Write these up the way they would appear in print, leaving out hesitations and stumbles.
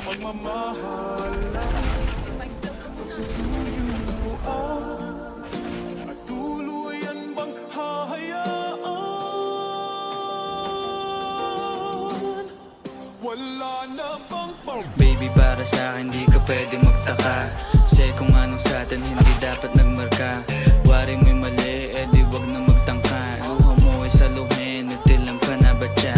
pagmamahalan, pagsusuyuan, at tuluyan bang hahayaan? Wala na bang Baby, para sa akin di ka pwede magtaka, kasi kung anong sa atin hindi dapat nagmarka. Wari mo'y mali, di wag na magtangka. Luha mo ay saluhin, natilang ka na ba siya?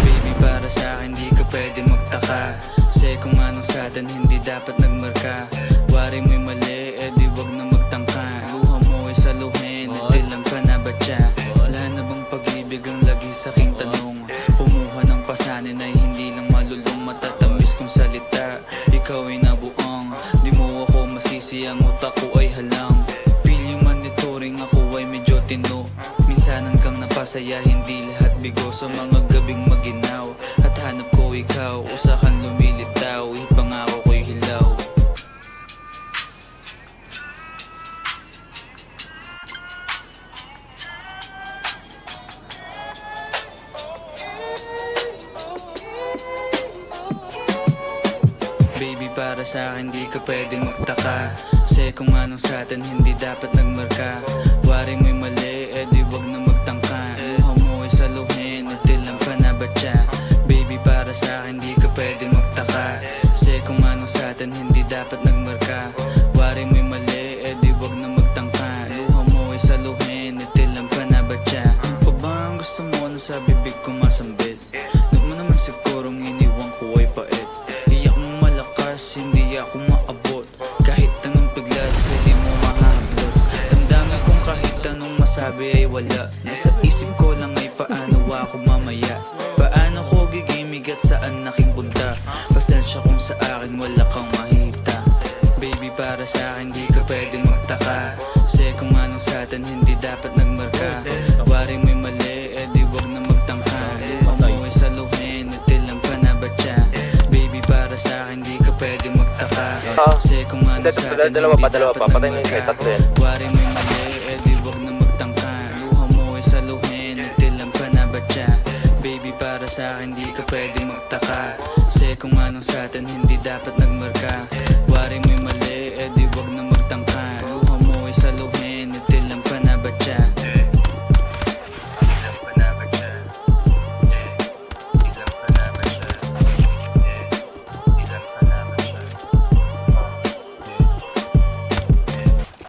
Baby, para sa akin di ka pwede magtaka, kasi kung anong sa atin hindi dapat nagmarka. Wari mo'y mali, di wag na magtangka. Luha mo ay saluhin, natilang ka na ba siya? Wala na bang pag-ibig ang lagi sa aking tanong? Kumuha ng pasanin ay hindi lang malulong, matatamis kong salita. Ikaw ay nabuang, di mo ako masisi, ang utak ko ay halang. Feel yung monitoring, ako ay medyo tino. Minsanan kang napasaya, hindi lahat bigo. Sa mga gabing maginaw, at hanap ko ikaw, usakan lumilitaw, ipangako ko'y hilaw. Baby, para sa akin di ka pwede magtaka, kasi kung anong sa atin hindi dapat nagmarka. Wari mo'y mali, di wag na magtangka. Luha mo ay saluhin, natilang ka na ba siya? Baby, para sa akin di ka pwede magtaka, kasi kung anong sa atin hindi dapat nagmarka. Wari mo'y mali, di wag na magtangka. Luha mo ay saluhin, natilang ka na ba siya? Ano pa ba ang gusto mo na sa bibig ko masambit? Huwag mo naman sigurong iniwan ko ay pait. Di ako malakas, hindi ako maabot, kahit anong piglas, hindi mo mahablot. Damdamin kong kahit anong masabi ay wala. Nasa isip ko lang ay paano ako mamaya, paano ko gigimig at saan aking punta. Pasensya kung sa akin wala kang mahita. Baby, para sa akin di ka pwede magtaka, kasi kung anong sa atin hindi dapat nagmarka. Wari mo'y mali, di wag na magtangka. Luha mo ay saluhin, natilang ka na ba siya? Baby, para sa akin di ka pwede magtaka, kasi kung anong sa atin hindi dapat nagmarka. Wari mo'y mali, di wag na magtangka. Luha mo ay saluhin, natilang ka na ba siya? Baby, para sa akin di ka pwede magtaka, kasi kung anong sa atin hindi dapat nagmarka. Wari mo'y mali,